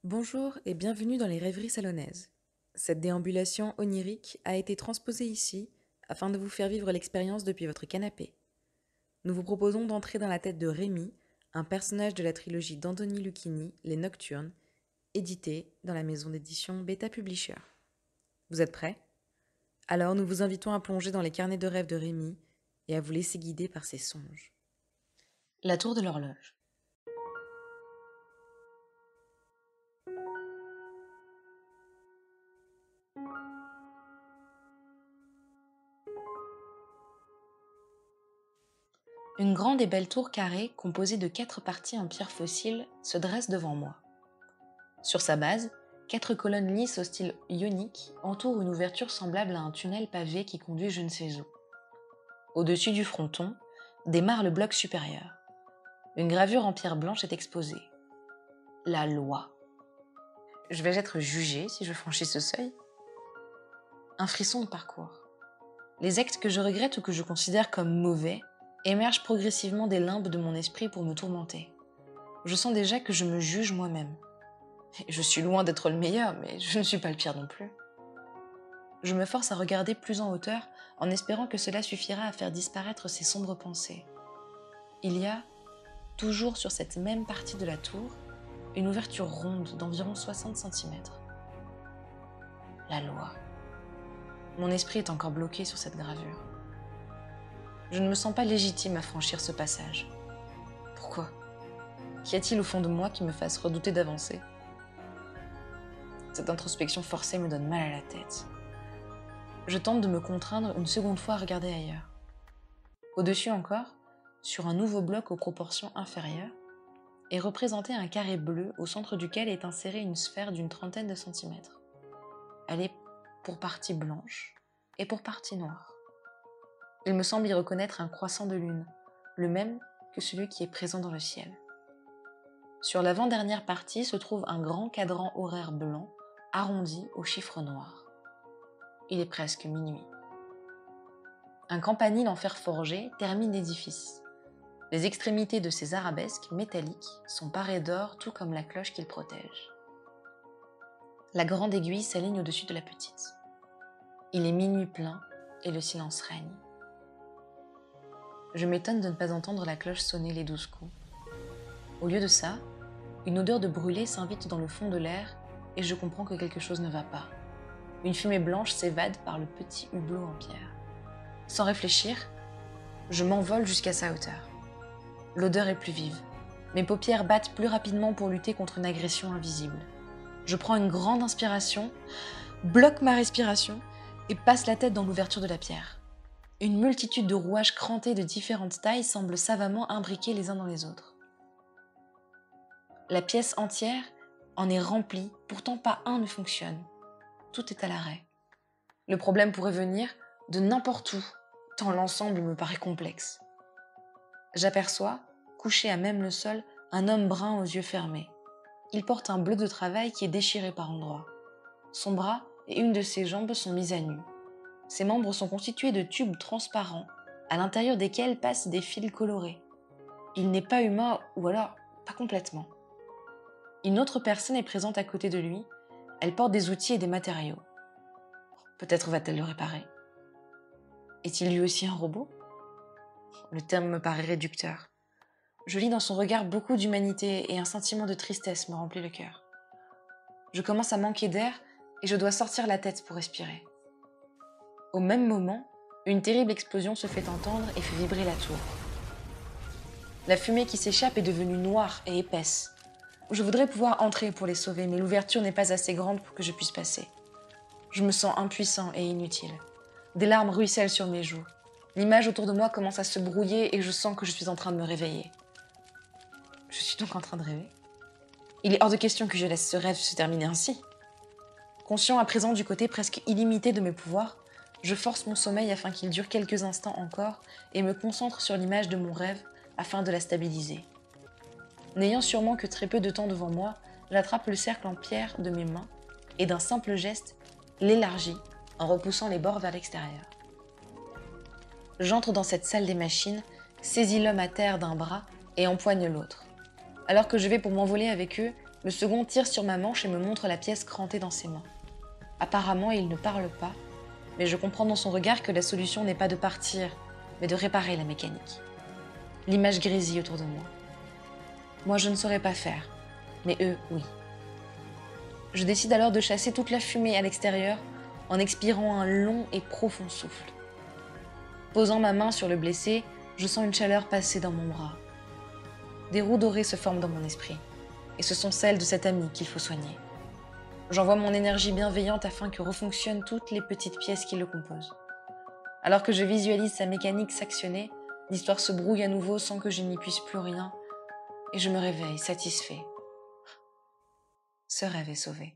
Bonjour et bienvenue dans les rêveries salonnaises. Cette déambulation onirique a été transposée ici afin de vous faire vivre l'expérience depuis votre canapé. Nous vous proposons d'entrer dans la tête de Rémi, un personnage de la trilogie d'Anthony Lucchini, Les Nocturnes, édité dans la maison d'édition Beta Publisher. Vous êtes prêts? Alors nous vous invitons à plonger dans les carnets de rêves de Rémi et à vous laisser guider par ses songes. La tour de l'horloge. Une grande et belle tour carrée, composée de 4 parties en pierre fossile, se dresse devant moi. Sur sa base, 4 colonnes lisses au style ionique entourent une ouverture semblable à un tunnel pavé qui conduit je ne sais où. Au-dessus du fronton, démarre le bloc supérieur. Une gravure en pierre blanche est exposée. La loi. Je vais être jugée si je franchis ce seuil? Un frisson me parcourt. Les actes que je regrette ou que je considère comme mauvais émergent progressivement des limbes de mon esprit pour me tourmenter. Je sens déjà que je me juge moi-même. Je suis loin d'être le meilleur, mais je ne suis pas le pire non plus. Je me force à regarder plus en hauteur en espérant que cela suffira à faire disparaître ces sombres pensées. Il y a, toujours sur cette même partie de la tour, une ouverture ronde d'environ 60 cm. La loi. Mon esprit est encore bloqué sur cette gravure. Je ne me sens pas légitime à franchir ce passage. Pourquoi? Qu'y a-t-il au fond de moi qui me fasse redouter d'avancer? Cette introspection forcée me donne mal à la tête. Je tente de me contraindre une seconde fois à regarder ailleurs. Au-dessus encore, sur un nouveau bloc aux proportions inférieures, est représenté un carré bleu au centre duquel est insérée une sphère d'une trentaine de centimètres. Elle est pour partie blanche et pour partie noire. Il me semble y reconnaître un croissant de lune, le même que celui qui est présent dans le ciel. Sur l'avant-dernière partie se trouve un grand cadran horaire blanc, arrondi aux chiffres noirs. Il est presque minuit. Un campanile en fer forgé termine l'édifice. Les extrémités de ces arabesques métalliques sont parées d'or tout comme la cloche qu'ils protègent. La grande aiguille s'aligne au-dessus de la petite. Il est minuit plein et le silence règne. Je m'étonne de ne pas entendre la cloche sonner les 12 coups. Au lieu de ça, une odeur de brûlé s'invite dans le fond de l'air et je comprends que quelque chose ne va pas. Une fumée blanche s'évade par le petit hublot en pierre. Sans réfléchir, je m'envole jusqu'à sa hauteur. L'odeur est plus vive. Mes paupières battent plus rapidement pour lutter contre une agression invisible. Je prends une grande inspiration, bloque ma respiration et passe la tête dans l'ouverture de la pierre. Une multitude de rouages crantés de différentes tailles semblent savamment imbriqués les uns dans les autres. La pièce entière en est remplie, pourtant pas un ne fonctionne. Tout est à l'arrêt. Le problème pourrait venir de n'importe où, tant l'ensemble me paraît complexe. J'aperçois, couché à même le sol, un homme brun aux yeux fermés. Il porte un bleu de travail qui est déchiré par endroits. Son bras et une de ses jambes sont mis à nu. Ses membres sont constitués de tubes transparents, à l'intérieur desquels passent des fils colorés. Il n'est pas humain, ou alors pas complètement. Une autre personne est présente à côté de lui. Elle porte des outils et des matériaux. Peut-être va-t-elle le réparer. Est-il lui aussi un robot? Le terme me paraît réducteur. Je lis dans son regard beaucoup d'humanité et un sentiment de tristesse me remplit le cœur. Je commence à manquer d'air et je dois sortir la tête pour respirer. Au même moment, une terrible explosion se fait entendre et fait vibrer la tour. La fumée qui s'échappe est devenue noire et épaisse. Je voudrais pouvoir entrer pour les sauver, mais l'ouverture n'est pas assez grande pour que je puisse passer. Je me sens impuissant et inutile. Des larmes ruissellent sur mes joues. L'image autour de moi commence à se brouiller et je sens que je suis en train de me réveiller. Je suis donc en train de rêver? Il est hors de question que je laisse ce rêve se terminer ainsi. Conscient à présent du côté presque illimité de mes pouvoirs, je force mon sommeil afin qu'il dure quelques instants encore et me concentre sur l'image de mon rêve afin de la stabiliser. N'ayant sûrement que très peu de temps devant moi, j'attrape le cercle en pierre de mes mains et d'un simple geste, l'élargis en repoussant les bords vers l'extérieur. J'entre dans cette salle des machines, saisis l'homme à terre d'un bras et empoigne l'autre. Alors que je vais pour m'envoler avec eux, Le second tire sur ma manche et me montre la pièce crantée dans ses mains. Apparemment, il ne parle pas, mais je comprends dans son regard que la solution n'est pas de partir, mais de réparer la mécanique. L'image grésille autour de moi. Moi, je ne saurais pas faire, mais eux, oui. Je décide alors de chasser toute la fumée à l'extérieur en expirant un long et profond souffle. Posant ma main sur le blessé, je sens une chaleur passer dans mon bras. Des roues dorées se forment dans mon esprit, et ce sont celles de cet ami qu'il faut soigner. J'envoie mon énergie bienveillante afin que refonctionnent toutes les petites pièces qui le composent. Alors que je visualise sa mécanique s'actionner, l'histoire se brouille à nouveau sans que je n'y puisse plus rien, et je me réveille satisfait. Ce rêve est sauvé.